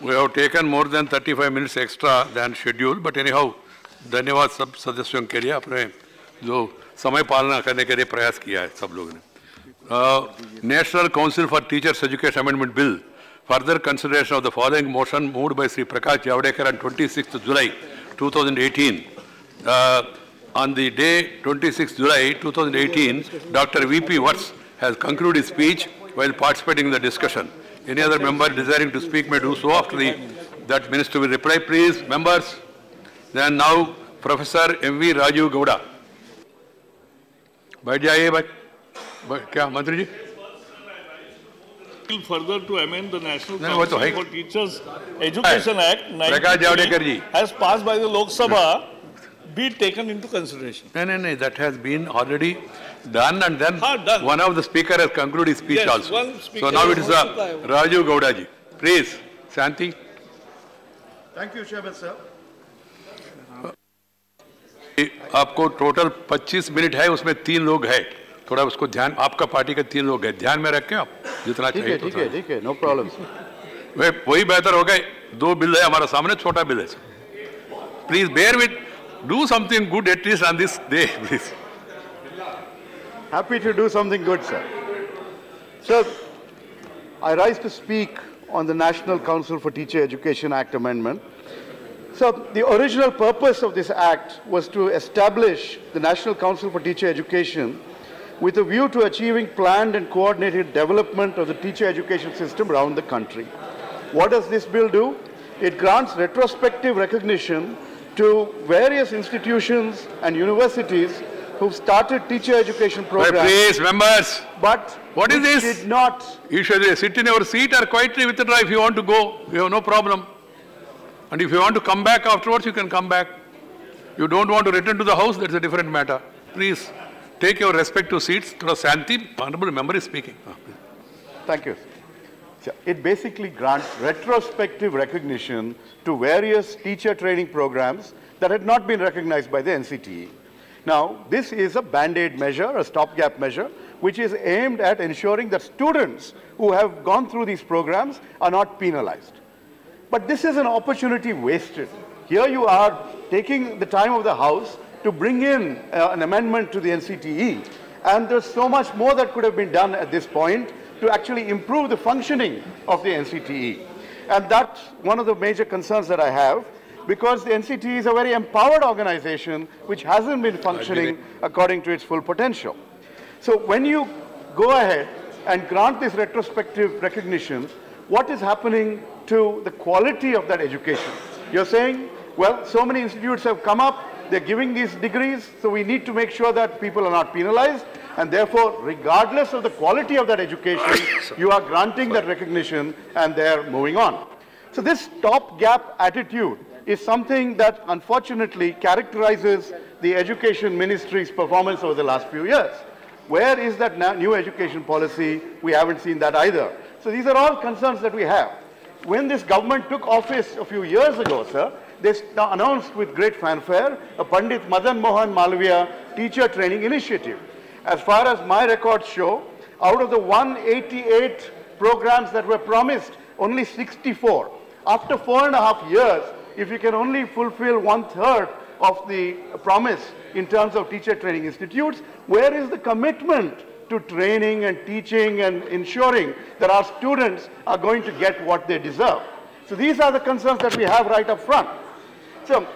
We have taken more than 35 minutes extra than scheduled, but anyhow, धन्यवाद सब सदस्यों के लिए अपने जो समय पालना करने के लिए प्रयास किया है सब लोगों ने. National Council for Teachers Education Amendment Bill. Further consideration of the following motion moved by Sri Prakash Javadekar on 26th July 2018. On the day 26th July 2018, Dr. V.P. Watts has concluded his speech while participating in the discussion. Any other member desiring to speak may do so after that minister will reply. Please, members. Then now, Professor M.V. Rajiv Gowda. बैठ जाइए भाई. क्या मंत्री जी? Further to amend the National Council for Teachers Education Act 1980 has passed by the Lok Sabha be taken into consideration. No, that has been already done, and then one of the speaker has concluded his speech also. So now it is Rajiv Gowda ji. Please, Shanti. Thank you, Chairman, sir. आपको total 25 minute है, उसमें 3 लोग हैं. थोड़ा उसको ध्यान, आपका party के 3 लोग हैं, ध्यान में रखें आप जितना चाहिए. ठीक है, नो प्रॉब्लम. वही बेहतर हो गए. 2 बिल है हमारा सामने, छोटा बिल है. Please bear with, do something good at least on this day, please. Happy to do something good, sir. Sir, I rise to speak on the National Council for Teacher Education Act amendment. So the original purpose of this act was to establish the National Council for Teacher Education with a view to achieving planned and coordinated development of the teacher education system around the country. What does this bill do? It grants retrospective recognition to various institutions and universities who've started teacher education programs. Please, members. But what is this? Did not. You should sit in your seat or quietly withdraw if you want to go. You have no problem. And if you want to come back afterwards, you can come back. You don't want to return to the house, that's a different matter. Please take your respective seats. Through Santi, honorable member is speaking. Thank you. So it basically grants retrospective recognition to various teacher training programs that had not been recognized by the NCTE. Now, this is a band-aid measure, a stopgap measure, which is aimed at ensuring that students who have gone through these programs are not penalized. But this is an opportunity wasted. Here you are taking the time of the House to bring in an amendment to the NCTE, and there's so much more that could have been done at this point to actually improve the functioning of the NCTE. And that's one of the major concerns that I have, because the NCTE is a very empowered organization which hasn't been functioning according to its full potential. So when you go ahead and grant this retrospective recognition, what is happening to the quality of that education? You're saying, well, so many institutes have come up, they're giving these degrees, so we need to make sure that people are not penalized, and therefore, regardless of the quality of that education, you are granting that recognition and they're moving on. So this stopgap attitude is something that unfortunately characterizes the Education Ministry's performance over the last few years. Where is that new education policy? We haven't seen that either. So these are all concerns that we have. When this government took office a few years ago, sir, they announced with great fanfare a Pandit Madan Mohan Malviya teacher training initiative. As far as my records show, out of the 188 programs that were promised, only 64. After 4.5 years, if you can only fulfill 1/3 of the promise in terms of teacher training institutes, where is the commitment to training and teaching and ensuring that our students are going to get what they deserve? So these are the concerns that we have right up front. So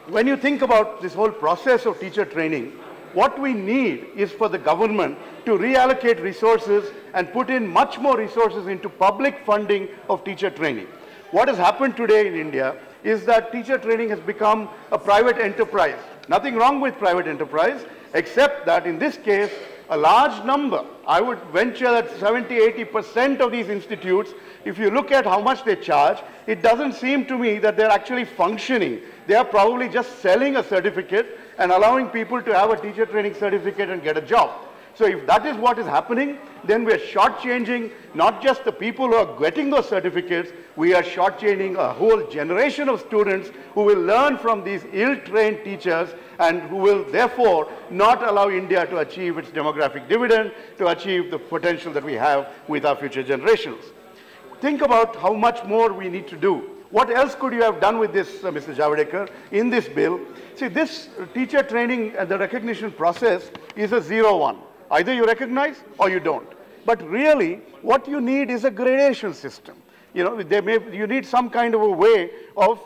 when you think about this whole process of teacher training, what we need is for the government to reallocate resources and put in much more resources into public funding of teacher training. What has happened today in India is that teacher training has become a private enterprise. Nothing wrong with private enterprise, except that in this case, a large number, I would venture that 70–80% of these institutes, if you look at how much they charge, it doesn't seem to me that they're actually functioning. They are probably just selling a certificate and allowing people to have a teacher training certificate and get a job. So if that is what is happening, then we are shortchanging not just the people who are getting those certificates, we are shortchanging a whole generation of students who will learn from these ill-trained teachers and who will therefore not allow India to achieve its demographic dividend, to achieve the potential that we have with our future generations. think about how much more we need to do. What else could you have done with this, Mr. Javadekar, in this bill? See, this teacher training and the recognition process is a 0-1. Either you recognize or you don't. But really, what you need is a gradation system. You know, you need some kind of a way of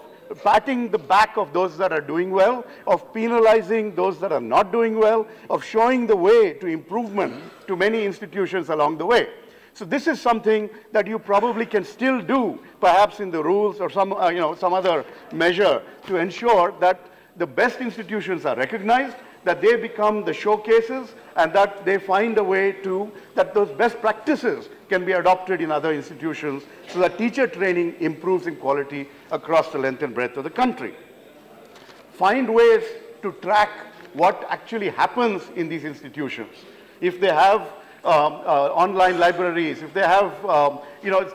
patting the back of those that are doing well, of penalizing those that are not doing well, of showing the way to improvement to many institutions along the way. So this is something that you probably can still do, perhaps in the rules or some, some other measure to ensure that the best institutions are recognized, that they become the showcases, and that they find a way to, that those best practices can be adopted in other institutions so that teacher training improves in quality across the length and breadth of the country. Find ways to track what actually happens in these institutions. If they have online libraries, if they have,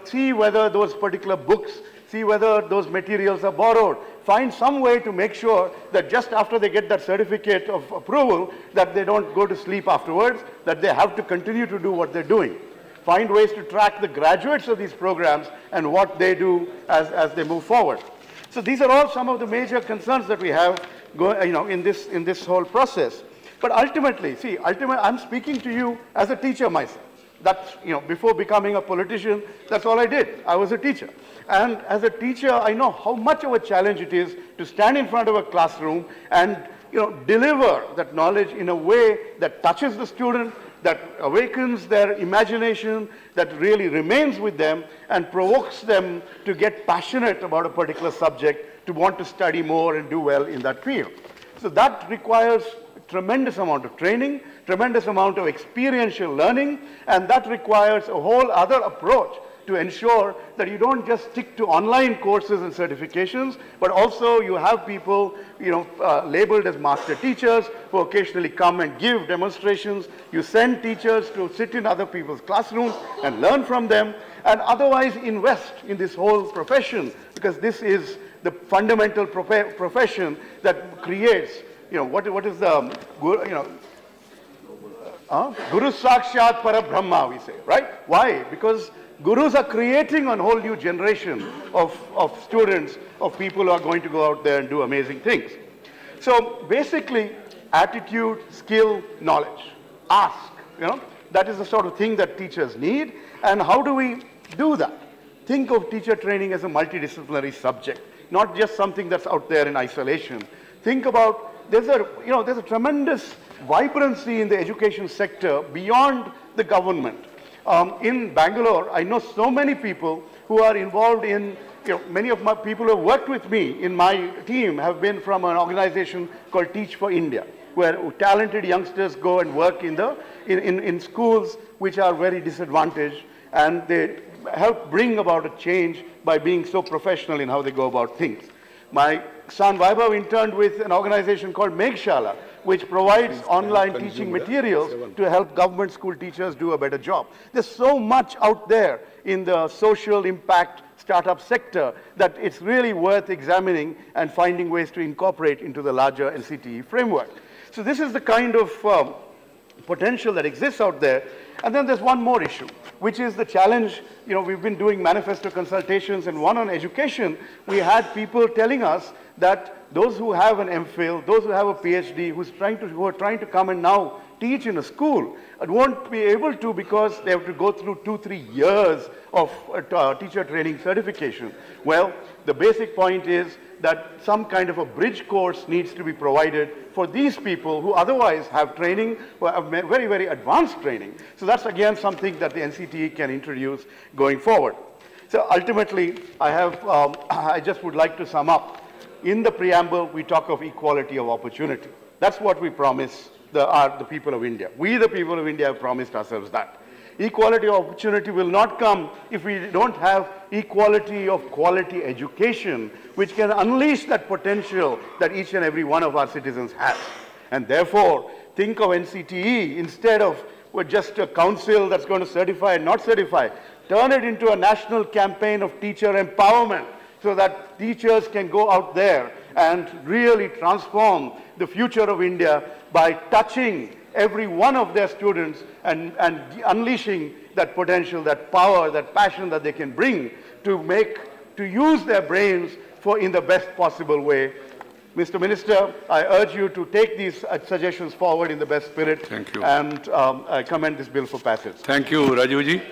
see whether those particular books, see whether those materials are borrowed. Find some way to make sure that just after they get that certificate of approval, that they don't go to sleep afterwards, that they have to continue to do what they're doing. Find ways to track the graduates of these programs and what they do as they move forward. So these are all some of the major concerns that we have in this whole process. But ultimately, see, I'm speaking to you as a teacher myself. That's, before becoming a politician, that's all I did. I was a teacher. And as a teacher, I know how much of a challenge it is to stand in front of a classroom and, deliver that knowledge in a way that touches the student, that awakens their imagination, that really remains with them and provokes them to get passionate about a particular subject, to want to study more and do well in that field. So that requires tremendous amount of training, tremendous amount of experiential learning, and that requires a whole other approach to ensure that you don't just stick to online courses and certifications, but also you have people, labeled as master teachers who occasionally come and give demonstrations. You send teachers to sit in other people's classrooms and learn from them, and otherwise invest in this whole profession, because this is the fundamental profession that creates, what is the, Guru Sakshat Para Brahma, we say, right? Why? Because Gurus are creating a whole new generation of students, of people who are going to go out there and do amazing things. So basically, attitude, skill, knowledge. Ask, that is the sort of thing that teachers need. And how do we do that? Think of teacher training as a multidisciplinary subject, not just something that's out there in isolation. Think about, there's a tremendous vibrancy in the education sector beyond the government. In Bangalore, I know so many people who are involved in, many of my people who have worked with me in my team have been from an organization called Teach for India, where talented youngsters go and work in schools which are very disadvantaged, and they help bring about a change by being so professional in how they go about things. My son Vaibhav interned with an organization called Meghshala, which provides online teaching materials to help government school teachers do a better job. There's so much out there in the social impact startup sector that it's really worth examining and finding ways to incorporate into the larger NCTE framework. So this is the kind of potential that exists out there. And then there's one more issue, which is the challenge. We've been doing manifesto consultations, and one on education, we had people telling us that those who have an MPhil, those who have a PhD, who are trying to come and now teach in a school, won't be able to because they have to go through 2-3 years of teacher training certification. Well, the basic point is that some kind of a bridge course needs to be provided for these people who otherwise have training, who have very, very advanced training. So that's again something that the NCTE can introduce going forward. So ultimately, I just would like to sum up. In the preamble, we talk of equality of opportunity. That's what we promise the people of India. We, the people of India, have promised ourselves that. Equality of opportunity will not come if we don't have equality of quality education, which can unleash that potential that each and every one of our citizens has. And therefore, think of NCTE instead of just a council that's going to certify and not certify. Turn it into a national campaign of teacher empowerment, so that teachers can go out there and really transform the future of India by touching every one of their students and unleashing that potential, that power, that passion that they can bring to use their brains in the best possible way. Mr. Minister, I urge you to take these suggestions forward in the best spirit. Thank you. And I commend this bill for passage. Thank you, Rajiv ji.